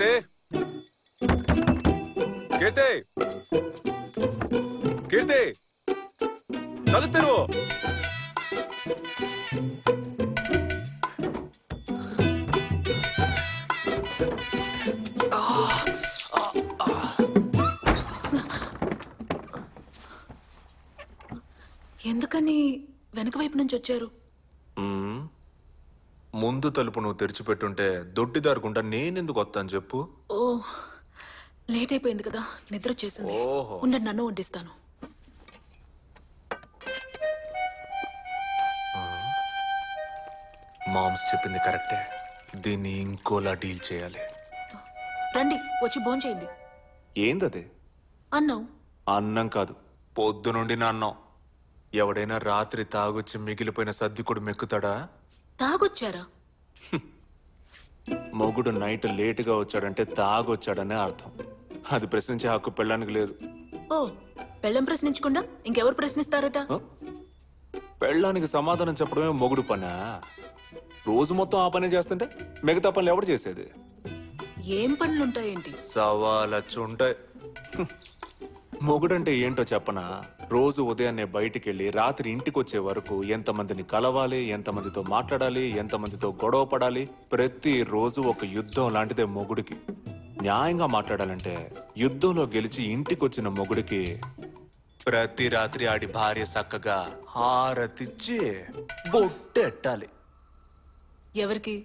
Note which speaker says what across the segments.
Speaker 1: కీర్తి కీర్తి కీర్తి తలుపు తెరువు.
Speaker 2: ఎందుకని వెనక వైపు నుంచి వచ్చారు?
Speaker 1: ముందు తలుపు నువ్వు తెరిచిపెట్టుంటే దొడ్డిదారుకుంటా నేనెందుకు వస్తాను చెప్పు.
Speaker 2: ఓ లేట్ అయిపోయింది కదా, నిద్ర వచ్చేసింది. ఉండండి, నన్ను వడ్డిస్తాను.
Speaker 1: మామ్స్ చెప్పింది కరెక్టే, దీన్ని ఇంకోలా డీల్ చేయాలి.
Speaker 2: రండి, వచ్చి భోంచేయండి.
Speaker 1: ఏందది?
Speaker 2: అన్నం.
Speaker 1: అన్నం కాదు, పొద్దునుండి నా అన్నం. ఎవడైనా రాత్రి తాగొచ్చి మిగిలిపోయిన సర్దికుడు మెక్కుతాడా?
Speaker 2: తాగొచ్చారా?
Speaker 1: మొగుడు నైట్ లేటుగా వచ్చాడంటే తాగొచ్చాడనే అర్థం. అది ప్రశ్నించే హక్కు పెళ్ళానికి లేదు.
Speaker 2: ఓ, పెళ్ళం ప్రశ్నించకుండా ఇంకెవరు ప్రశ్నిస్తారట?
Speaker 1: పెళ్ళానికి సమాధానం చెప్పడమే మొగుడు పనా? రోజు మొత్తం ఆ పనే చేస్తుంటే మిగతా పనులు ఎవడు చేసేది?
Speaker 2: ఏం పనులుంటాయేంటి?
Speaker 1: సవాలచ్చుంటాయి. మొగుడంటే ఏంటో చెప్పనా? రోజు ఉదయాన్నే బయటికెళ్ళి రాత్రి ఇంటికి వచ్చే వరకు ఎంతమందిని కలవాలి, ఎంతమందితో మాట్లాడాలి, ఎంతమందితో గొడవ పడాలి. ప్రతిరోజు ఒక యుద్ధం లాంటిదే మొగుడికి. న్యాయంగా మాట్లాడాలంటే యుద్ధంలో గెలిచి ఇంటికి వచ్చిన మొగుడికి ప్రతి రాత్రి ఆడి భార్య చక్కగా హారతిచ్చి బొట్టెట్టాలి.
Speaker 2: ఎవరికి?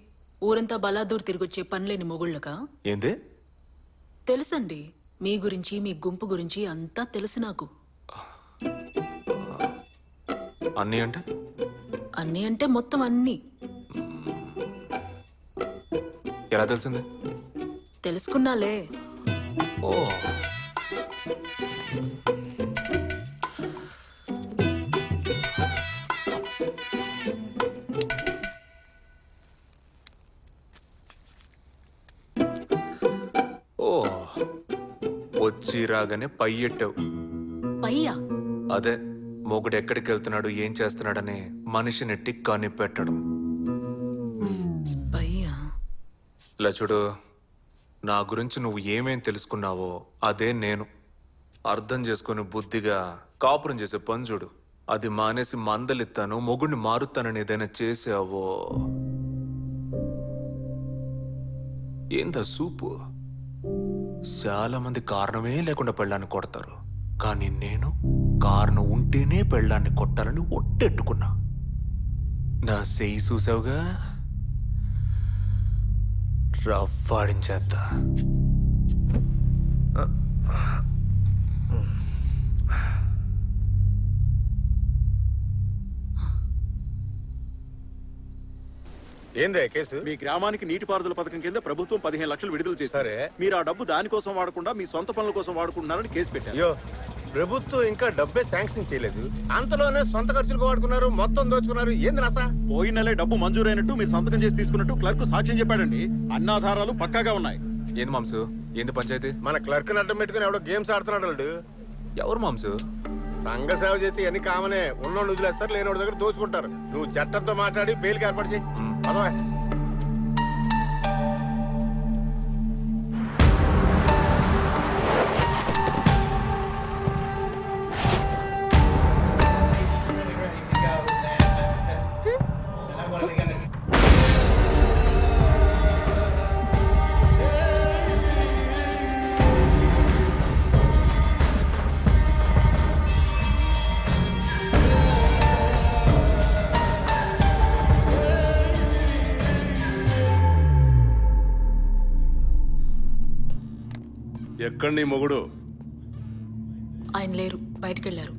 Speaker 2: ఊరంతా బలాదూర్ తిరిగొచ్చే పనిలేని మొగుళ్ళకా?
Speaker 1: ఏందే?
Speaker 2: తెలుసండి, మీ గురించి మీ గుంపు గురించి అంతా తెలుసు నాకు.
Speaker 1: అన్నీ అంటే?
Speaker 2: అన్నీ అంటే మొత్తం అన్నీ.
Speaker 1: ఎలా తెలిసింది?
Speaker 2: తెలుసుకున్నాలే.
Speaker 1: ఓ, వచ్చి రాగానే పై ఎట్టావు.
Speaker 2: పయ్యా?
Speaker 1: అదే, మొగుడు ఎక్కడికి వెళ్తున్నాడు, ఏం చేస్తున్నాడని మనిషిని టిక్కాని పెట్టడం. ఇలా చూడు, నా గురించి నువ్వు ఏమేం తెలుసుకున్నావో అదే నేను. అర్థం చేసుకుని బుద్ధిగా కాపురం చేసే పని చూడు. అది మానేసి మందలిస్తాను, మొగుడిని మారుతానని ఏదైనా చేసావో. ఏందా సూపు? చాలా మంది కారణమే లేకుండా పెళ్ళాన్ని కొడతారు, కానీ నేను కారణం ఉంటేనే పెళ్ళాన్ని కొట్టాలని ఒట్టెట్టుకున్నా. నా చెయ్యి చూసావుగా, రఫ్ఫాడించేద్దా.
Speaker 3: ఏందే కేసు?
Speaker 4: మీ గ్రామానికి నీటిపారుదల పథకం కింద ప్రభుత్వం 15 లక్షలు విడుదల చేశారు. మీరు ఆ డబ్బు దానికోసం వాడకుండా మీ సొంత పనుల కోసం వాడుకుంటున్నారని కేసు పెట్టారు.
Speaker 3: అయ్యో, ప్రభుత్వం ఇంకా డబ్బే శాంక్షన్ చేయలేదు, అంతలోనే సొంత ఖర్చులకు వాడుకున్నారు, మొత్తం దోచుకున్నారు. ఏంది రాసా?
Speaker 4: పోయిన నెలే డబ్బు మంజూరైనట్టు మీరు సంతకం చేసి తీసుకున్నట్టు క్లర్క్ సాక్ష్యం చెప్పాడండి. అన్ని ఆధారాలు పక్కాగా ఉన్నాయి.
Speaker 1: ఏంది మాంసు? ఏంది పంచాయతీ?
Speaker 3: మన క్లర్క్ అడ్డం పెట్టుకుని ఎవడో గేమ్స్ ఆడుతున్నాడు వాళ్ళు.
Speaker 1: ఎవరు మాంసు?
Speaker 3: సంఘ సేవ చేస్తే అన్ని కామనే. ఉన్నోళ్ళు వదిలేస్తారు, లేనివాడి దగ్గర దోచుకుంటారు. నువ్వు చట్టంతో మాట్లాడి బెయిల్కి ఏర్పాటు చేయి. పదవా.
Speaker 4: ఎక్కడ నీ మొగుడు?
Speaker 2: ఆయన లేరు, బయటకెళ్లారు.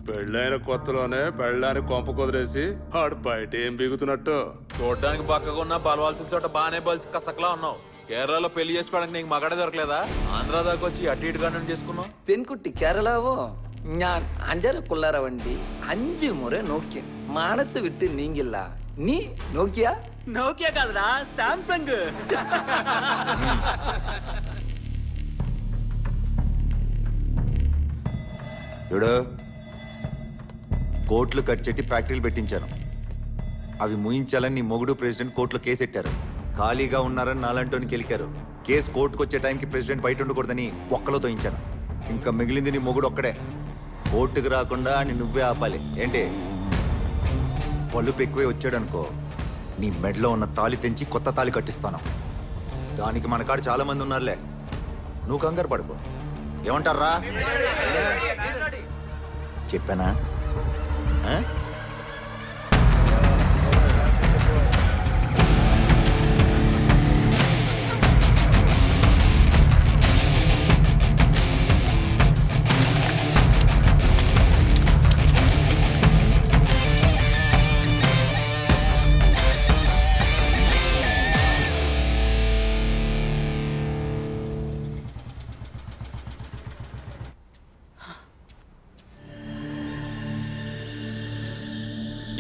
Speaker 4: పెళ్ళైన కొత్తలోనే పెళ్ళాన్ని కొంప కుదిరేసి ఆడు బయట ఏం బిగుతున్నట్టు.
Speaker 1: చూడడానికి పక్కగా ఉన్న బలవాల్సిన చోట బాగానే బలిసి కసకలా ఉన్నావు. కేరళలో పెళ్లి చేసుకోవడానికి నీకు మగాడే దొరకలేదా? ఆంధ్ర దాకా వచ్చి అటు ఇటుగా చేసుకున్నావు.
Speaker 5: പെൺകുട്ടി കേരളാവോ? ഞാൻ 5 വണ്ടി 5 മുறை നോക്കി മനസ്സ് വിട്ട് നീങ്ങില്ല. നീ നോക്കിയാ? നോക്കിയാ కాదురా, సామ్సంగ్.
Speaker 6: చూడు, కోట్లు కట్ చెట్టి ఫ్యాక్టరీలు పెట్టించాను. అవి ముయించాలని నీ మొగుడు ప్రెసిడెంట్ కోర్టులో కేసెట్టారు. ఖాళీగా ఉన్నారని నాలంటోని గెలికారు. కేసు కోర్టుకు వచ్చే టైంకి ప్రెసిడెంట్ బయట ఉండకూడదని ఒక్కలో తోయించాను. ఇంకా మిగిలింది నీ మొగుడు ఒక్కడే. కోర్టుకు రాకుండా అని నువ్వే ఆపాలి. ఏంటి పలుపు ఎక్కువే వచ్చాడనుకో, నీ మెడలో ఉన్న తాళి తెంచి కొత్త తాళి కట్టిస్తాను. దానికి మన కాడ చాలా మంది ఉన్నారులే, నువ్వు కంగారు పడుకో. ఏమంటారా? చెప్పానా?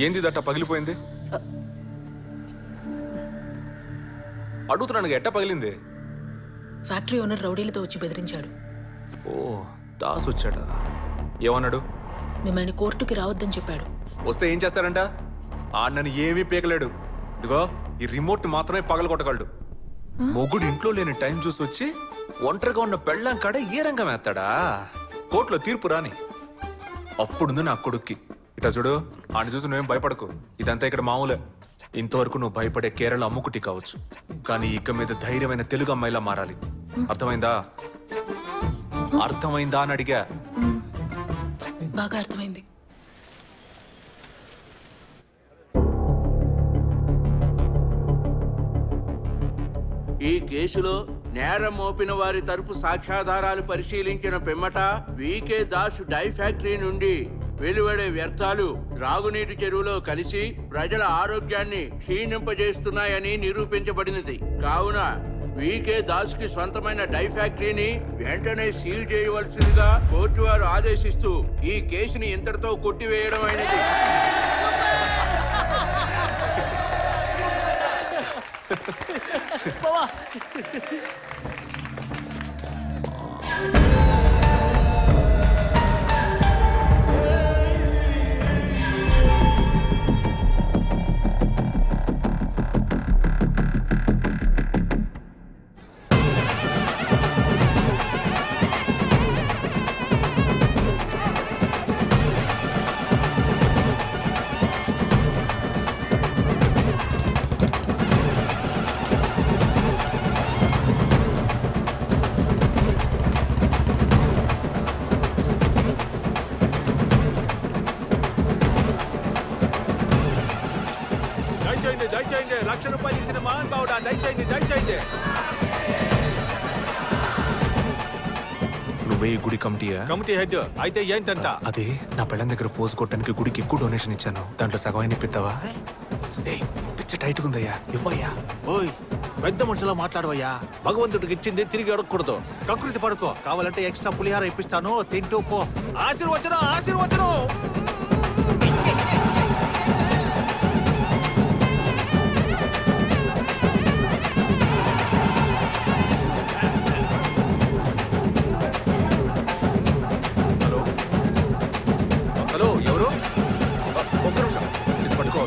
Speaker 1: ఏంది దట్ట పగిలిపోయింది? అడుగుతున్నాను, ఎట్ట పగిలింది?
Speaker 2: ఫ్యాక్టరీ ఓనర్ రౌడీలతో వచ్చి బెదిరించాడు.
Speaker 1: ఓ, దాస్ వచ్చాడా? ఏమన్నాడు?
Speaker 2: మిమ్మల్ని కోర్టుకి రావద్దని చెప్పాడు.
Speaker 1: వస్తే ఏం చేస్తారంట? నన్ను ఏమీ పీకలేడు. ఇదిగో ఈ రిమోట్ మాత్రమే పగలగొట్టగలడు. మొగుడు ఇంట్లో లేని టైం చూసి వచ్చి ఒంటరిగా ఉన్న పెళ్ళాం కాడ ఏ రంగం వేస్తాడా? కోర్టులో తీర్పు రాని అప్పుడుంది నా కొడుక్కి. ఇట చూడు, ఆయన చూసి నువ్వేం భయపడకు. ఇదంతా ఇక్కడ మామూలే. ఇంతవరకు నువ్వు భయపడే కేరళ అమ్ముకుటి కావచ్చు, కానీ ఇక మీద ధైర్యమైన తెలుగు అమ్మాయిలా మారాలి. అర్థమైందా? అర్థమైందా అని అడిగా.
Speaker 2: బాగా అర్థమైంది.
Speaker 7: ఈ కేసులో నేరం మోపిన వారి తరపు సాక్ష్యాధారాలు పరిశీలించిన పిమ్మట వీకే దాస్ డై ఫ్యాక్టరీ నుండి వెలువడే వ్యర్థాలు త్రాగునీటి చెరువులో కలిసి ప్రజల ఆరోగ్యాన్ని క్షీణింపజేస్తున్నాయని నిరూపించబడినది. కావున వీకే దాస్ కి స్వంతమైన డై ఫ్యాక్టరీని వెంటనే సీల్ చేయవలసిందిగా కోర్టు వారు ఆదేశిస్తూ ఈ కేసుని ఇంతటితో కొట్టివేయడం అయినది.
Speaker 3: దయచేయండి, ₹1,00,000 ఇచ్చిన మహాన్ బావుడా, దయచేయండి.
Speaker 1: నువ్వే ఈ గుడి
Speaker 3: కమిటీ హెడ్ అయితే ఏంటంట?
Speaker 1: అదే నా పెళ్ళం దగ్గర ఫోర్స్ కొట్టడానికి గుడికి ఎక్కువ డొనేషన్ ఇచ్చాను. దాంట్లో సగం ఇప్పిస్తావా? పిచ్చ టైట్గా ఉందయ్యా, ఇవ్వయ్యా.
Speaker 3: ఓయ్, పెద్ద మనుషులా మాట్లాడవయ్యా. భగవంతుడికి ఇచ్చింది తిరిగి అడగకూడదు. కకృతి పడుకో. కావాలంటే ఎక్స్ట్రా పులిహార ఇప్పిస్తాను, తింటూ పో. ఆశీర్వచనం.
Speaker 1: హలో, ఎవరు? ఒక్క నిమిషం, ఇది పట్టుకో.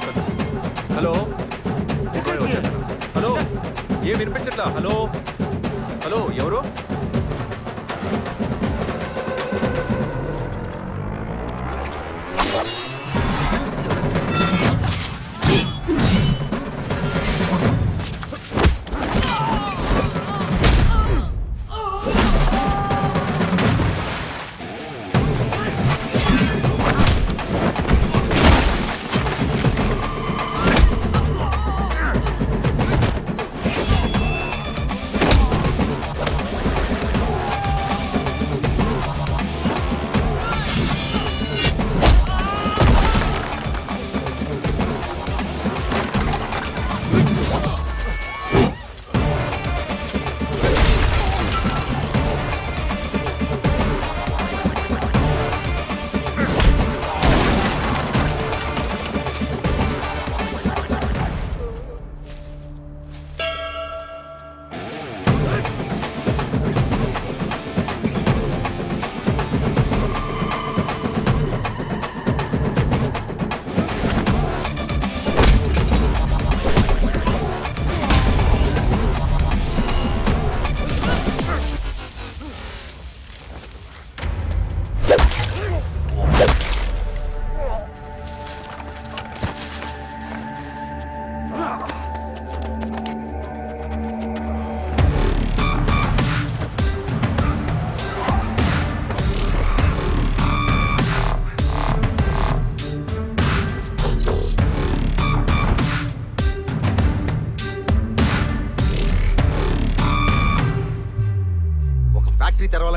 Speaker 1: హలో, ఏం వినిపించట్లా? హలో, ఎవరు?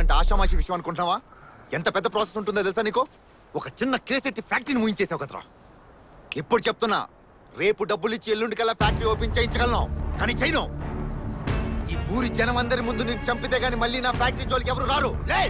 Speaker 6: అంటే ఆషామాషి విషయం అనుకుంటున్నావా? ఎంత పెద్ద ప్రాసెస్ ఉంటుందో తెలుసా నీకు? ఒక చిన్న కేసెట్టి ఫ్యాక్టరీని ముయించేసావు కదరా. ఇప్పుడు చెప్తున్నా, రేపు డబ్బులు ఇచ్చి ఎల్లుండికల్లా ఫ్యాక్టరీ ఓపెన్ చేయించగలను, కానీ చేయను. ఈ ఊరి జనం అందరి ముందు నేను చంపితే గానీ మళ్ళీ నా ఫ్యాక్టరీ జోలికి ఎవరు రారు. లే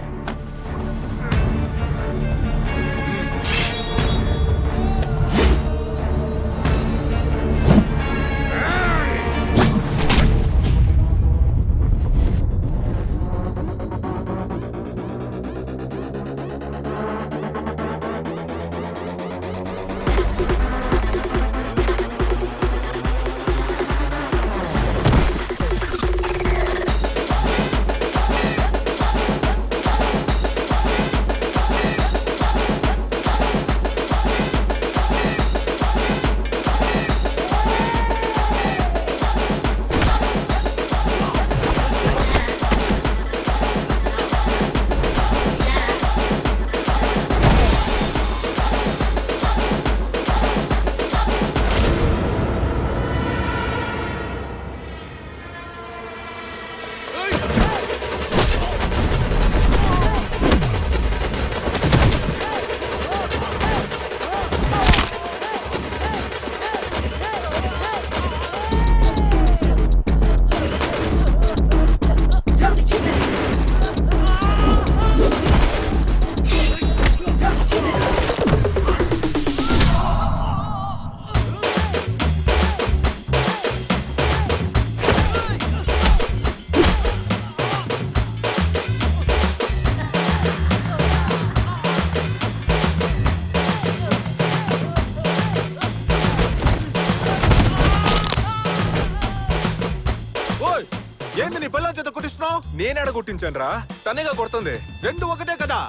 Speaker 1: నేనేడ కొట్టించాను రా, తనేగా కొడుతుంది.
Speaker 3: రెండు ఒకటే కదా,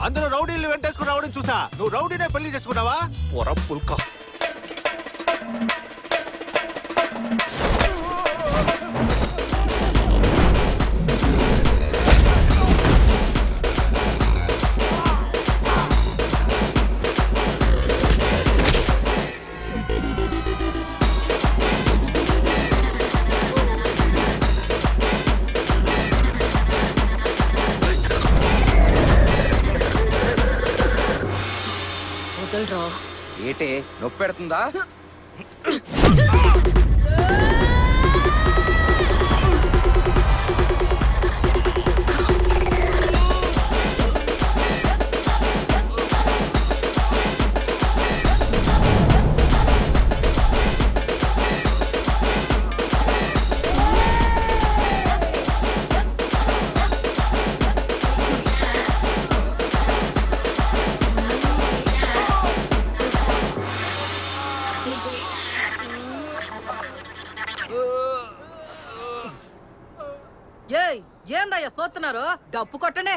Speaker 3: అందరూ రౌడీలు వెంటేసుకుని రావడం చూసా. నువ్వు రౌడీనే పెళ్లి చేసుకున్నావా?
Speaker 1: పొర పుల్క.
Speaker 8: ఏటే నొప్పి పెడుతుందా?
Speaker 9: ఏందయ్యా సోతున్నారు? డప్పు కొట్టనే.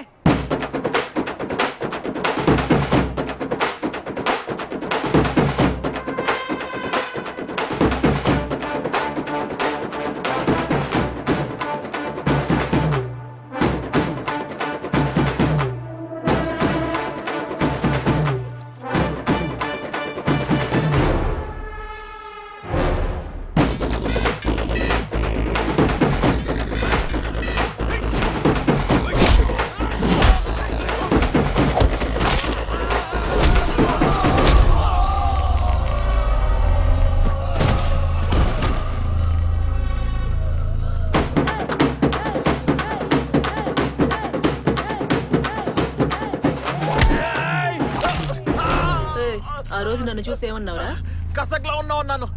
Speaker 2: ఆ రోజు నన్ను చూసి ఏమన్నావురా?
Speaker 1: కసక్లా ఉన్నాను.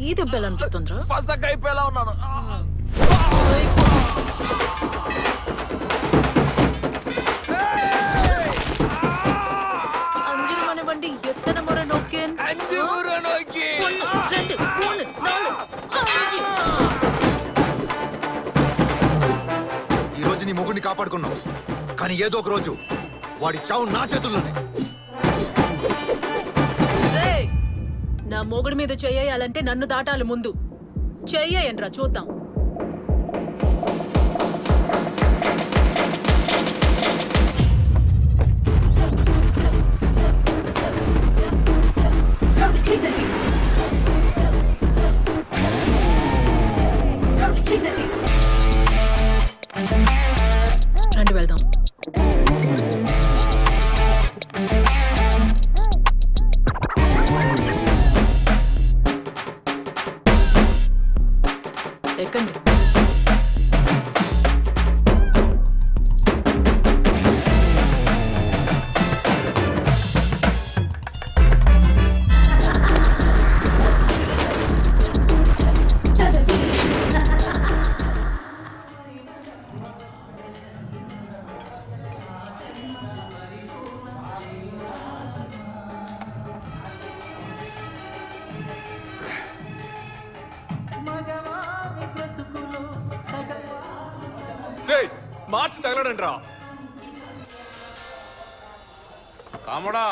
Speaker 2: ఈ దెబ్బలు అనిపిస్తుందిరా?
Speaker 1: ఫసక్ అయిపోయేలా ఉన్నాను.
Speaker 2: అంజుమనవండి ఎత్తన మొర నొక్కేన్.
Speaker 6: ఈ రోజు నీ మొగుడిని కాపాడుకున్నావు, కానీ ఏదో ఒక రోజు వాడి చావు నా చేతుల్లోనే.
Speaker 2: నా మొగుడి మీద చెయ్యాలంటే నన్ను దాటాలి ముందు. చెయ్యండ్రా చూద్దాం.
Speaker 1: మార్చి తగలడండి రా.
Speaker 7: తమ్ముడా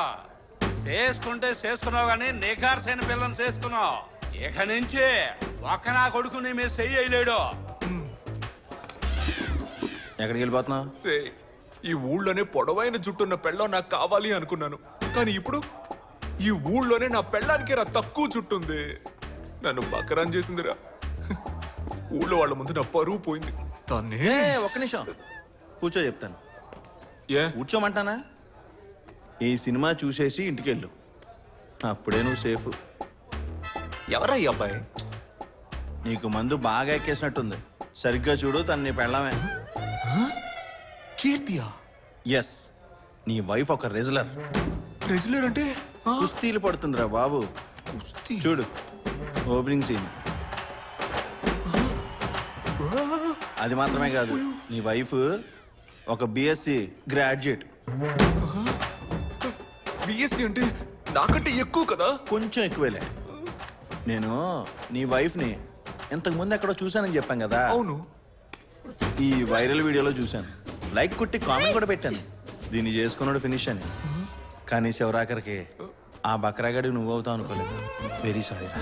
Speaker 7: చేసుకుంటే చేసుకున్నావు కానీ నికార్సైన పిల్లని చేసుకున్నావు. ఇక నుంచి ఒక్క నా కొడుకు నీ మీద చెయ్యలేడు.
Speaker 3: ఎక్కడికి వెళ్ళిపోతున్నావు?
Speaker 1: రేయ్, ఈ ఊళ్ళోనే పొడవైన జుట్టున్న పెళ్ళం నాకు కావాలి అనుకున్నాను, కానీ ఇప్పుడు ఈ ఊళ్ళోనే నా పెళ్ళానికి రా తక్కువ జుట్టుంది. నన్ను బకరాన్ చేసిందిరా. ఊళ్ళో వాళ్ళ ముందు నా పరువు పోయింది. తనే
Speaker 3: ఒక్క నిమిషం కూర్చో, చెప్తాను.
Speaker 1: ఏ
Speaker 3: కూర్చోమంటానా? ఈ సినిమా చూసేసి ఇంటికి వెళ్ళు, అప్పుడే నువ్వు సేఫ్.
Speaker 1: ఎవరా ఈ అబ్బాయి?
Speaker 3: నీకు మందు బాగా ఎక్కేసినట్టుంది. సరిగ్గా చూడు, తను నీ పెళ్ళమే.
Speaker 1: కీర్తియా?
Speaker 3: ఎస్, నీ వైఫ్ ఒక రెజ్లర్.
Speaker 1: రెజ్లర్ అంటే?
Speaker 3: కుస్తీలు పడుతుందిరా బాబు.
Speaker 1: కుస్తీ?
Speaker 3: చూడు ఓపెనింగ్ సీన్. అది మాత్రమే కాదు, నీ వైఫ్ ఒక బిఎస్సి గ్రాడ్యుయేట్.
Speaker 1: బిఎస్సి అంటే నాకంటే ఎక్కువ కదా?
Speaker 3: కొంచెం ఎక్కువేలే. నేను నీ వైఫ్ని ఇంతకు ముందు ఎక్కడో చూశానని చెప్పాను కదా.
Speaker 1: అవును.
Speaker 3: ఈ వైరల్ వీడియోలో చూశాను, లైక్ కొట్టి కామెంట్ కూడా పెట్టాను, దీన్ని చేసుకున్నాడు ఫినిష్ అని. కానీ శివరాకరికి ఆ బక్రాగాడి నువ్వు అవుతావు అనుకోలేదు. వెరీ సారీ రా.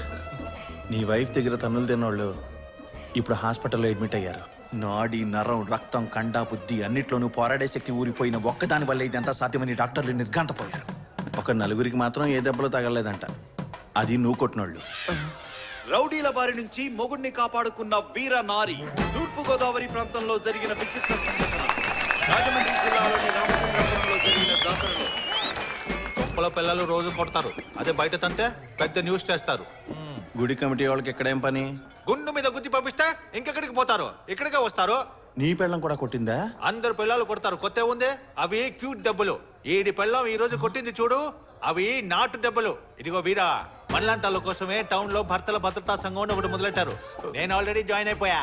Speaker 3: నీ వైఫ్ దగ్గర తన్నులు తిన్నోళ్ళు ఇప్పుడు హాస్పిటల్లో అడ్మిట్ అయ్యారు. నాడి, నరం, రక్తం, కండ, బుద్ధి అన్నిట్లోనూ పోరాడే శక్తి ఊరిపోయిన ఒక్కదాని వల్ల ఇదంతా సాధ్యమని డాక్టర్లు నిర్ఘాంతపోయారు. ఒక నలుగురికి మాత్రం ఏ దెబ్బలు తగలలేదంట, అది నువ్వు కొట్టినోళ్ళు.
Speaker 10: రౌడీల బారి నుంచి మొగుడిని కాపాడుకున్న వీర నారి. తూర్పు గోదావరి ప్రాంతంలో జరిగిన విచిత్ర సంఘటన. రాజమండ్రి జిల్లాలోని రామచంద్రపురంలో జరిగిన జాతరలో
Speaker 3: గొప్పల పిల్లలు రోజు కొడతారు, అదే బయట తంతే పెద్ద న్యూస్ చేస్తారు. గుడి కమిటీ వాళ్ళకి ఎక్కడేం పని? గుండు మీద గుద్ది పంపిస్తే ఇంకెక్కడికి పోతారు, ఇక్కడికే వస్తారు. నీ పెళ్ళం కూడా కొట్టిందా? అందరు పిల్లలు కొడతారు, కొత్త ఉంది. అవి క్యూట్ దెబ్బలు. ఈడి పెళ్ళం ఈ రోజు కొట్టింది చూడు, అవి నాటు దెబ్బలు. ఇదిగో వీరా, మనలాంటాల కోసమే టౌన్ లో భర్తల భద్రతా సంఘం ఒకటి మొదలెట్టారు. నేను ఆల్రెడీ జాయిన్ అయిపోయా.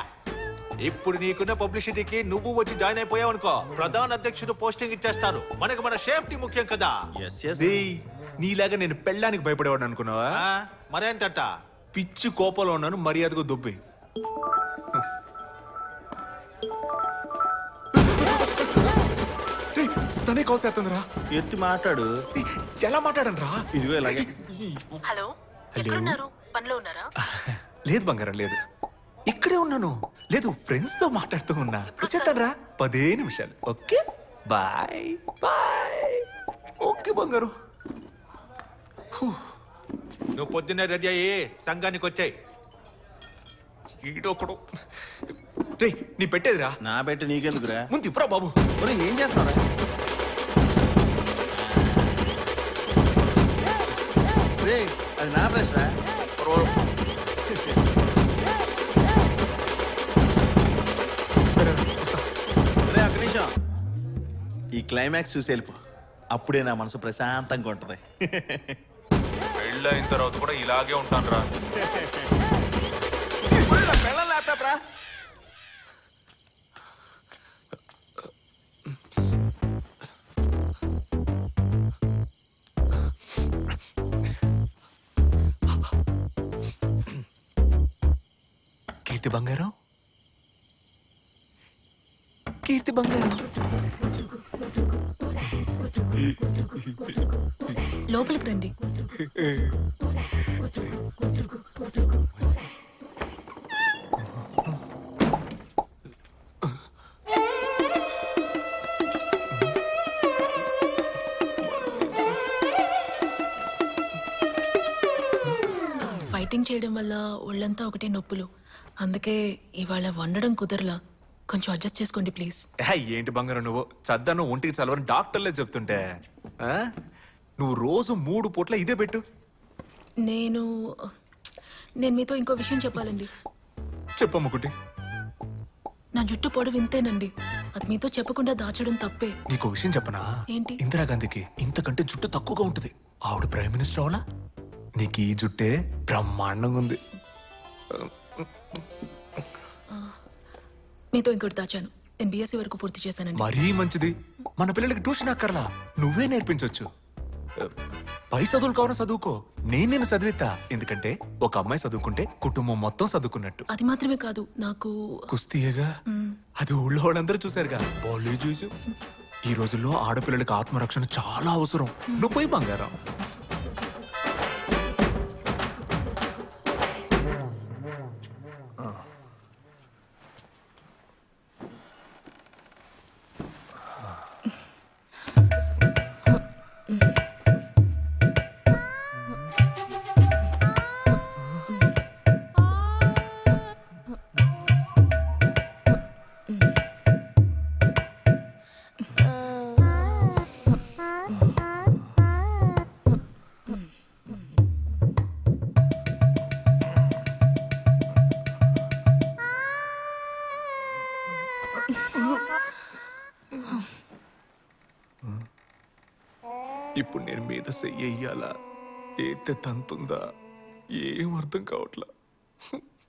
Speaker 3: ఇప్పుడు నీకున్న పబ్లిసిటీకి నువ్వు వచ్చి జాయిన్ అయిపోయావు అనుకో, ప్రధాన అధ్యక్షుడు పోస్టింగ్ ఇచ్చేస్తారు. మనకు మన సేఫ్టీ ముఖ్యం కదా.
Speaker 1: నీలాగా నేను పెళ్ళానికి భయపడేవాడు అనుకున్నావా?
Speaker 3: మరేంటట?
Speaker 1: పిచ్చి కోపంలో ఉన్నాను, మర్యాదగా దుబ్బి. తనే కోసేస్తుందిరా.
Speaker 3: ఎత్తి మాట్లాడు.
Speaker 1: ఎలా మాట్లాడనరా?
Speaker 3: ఇదిగో ఇలాగే.
Speaker 2: హలో, ఎక్కడున్నారు? పనిలో ఉన్నారా?
Speaker 1: లేదు బంగారం, లేదు, ఇక్కడే ఉన్నాను. లేదు, ఫ్రెండ్స్ తో మాట్లాడుతూ ఉన్నా. వచ్చేస్తానరా 10 నిమిషాలు. Okay bye bye. ఓకే బంగారు.
Speaker 3: నువ్వు పొద్దున్నే రెడీ అయ్యి సంఘానికి వచ్చాయి.
Speaker 1: ఈడొకడు. రే, నీ పెట్టేదిరా.
Speaker 3: నా పెట్టి నీకెందుకురా?
Speaker 1: ముందు ఇవ్వరా బాబు.
Speaker 3: ఏం చేస్తున్నారా? రే, అది నా బ్రష్ రా.
Speaker 1: సరే వస్తా.
Speaker 3: రే, ఒక్క నిమిషం. ఈ క్లైమాక్స్ చూసి వెళ్ళిపో, అప్పుడే నా మనసు ప్రశాంతంగా ఉంటది.
Speaker 1: పెళ్ళైన తర్వాత కూడా ఇలాగే ఉంటాను రా.
Speaker 3: ల్యాప్టాప్ రా.
Speaker 1: కీర్తి బంగారం, కీర్తి బంగారం.
Speaker 2: లోపలికి రండి. ఫైటింగ్ చేయడం వల్ల ఒళ్ళంతా ఒకటే నొప్పులు, అందుకే ఇవాళ వండడం కుదరలా. కొంచెం అడ్జస్ట్ చేసుకోండి ప్లీజ్.
Speaker 1: ఏంటి బంగారం నువ్వు చద్దను ఒంటికి చలవని డాక్టర్లే చెప్తుంటే నువ్వు రోజు 3 పూట్ల ఇదే పెట్టు.
Speaker 2: నేను మీతో ఇంకో విషయం చెప్పాలండి.
Speaker 1: చెప్పమ్మకుటి.
Speaker 2: నా జుట్టు పొడవు ఇంతేనండి, అది మీతో చెప్పకుండా దాచడం తప్పే.
Speaker 1: నీకో విషయం చెప్పనా?
Speaker 2: ఏంటి?
Speaker 1: ఇందిరాగాంధీకి ఇంతకంటే జుట్టు తక్కువగా ఉంటుంది. ఆవిడ ప్రైమ్ మినిస్టర్ అవునా? నీకు ఈ జుట్టే బ్రహ్మాండంగా ఉంది.
Speaker 2: మీతో ఇంకోటి దాచాను. నేను బిఎస్సీ వరకు పూర్తి చేశానండి.
Speaker 1: మరీ మంచిది. మన పిల్లలకి ట్యూషన్ అక్కర్లా, నువ్వే నేర్పించొచ్చు. పై చదువులు కావాలా చదువుకో, నేను చదివిస్తా. ఎందుకంటే ఒక అమ్మాయి చదువుకుంటే కుటుంబం మొత్తం చదువుకున్నట్టు.
Speaker 2: అది మాత్రమే కాదు, నాకు
Speaker 1: కుస్తీయేగా అది ఊళ్ళో వాళ్ళందరూ చూశారుగా బాలే చూసాం. ఈ రోజుల్లో ఆడపిల్లలకి ఆత్మరక్షణ చాలా అవసరం. నువ్వు పోయి బంగారం. ఇప్పుడు నేను మీద చెయ్యాలా ఏతే తంతుందా ఏం అర్థం కావట్లా.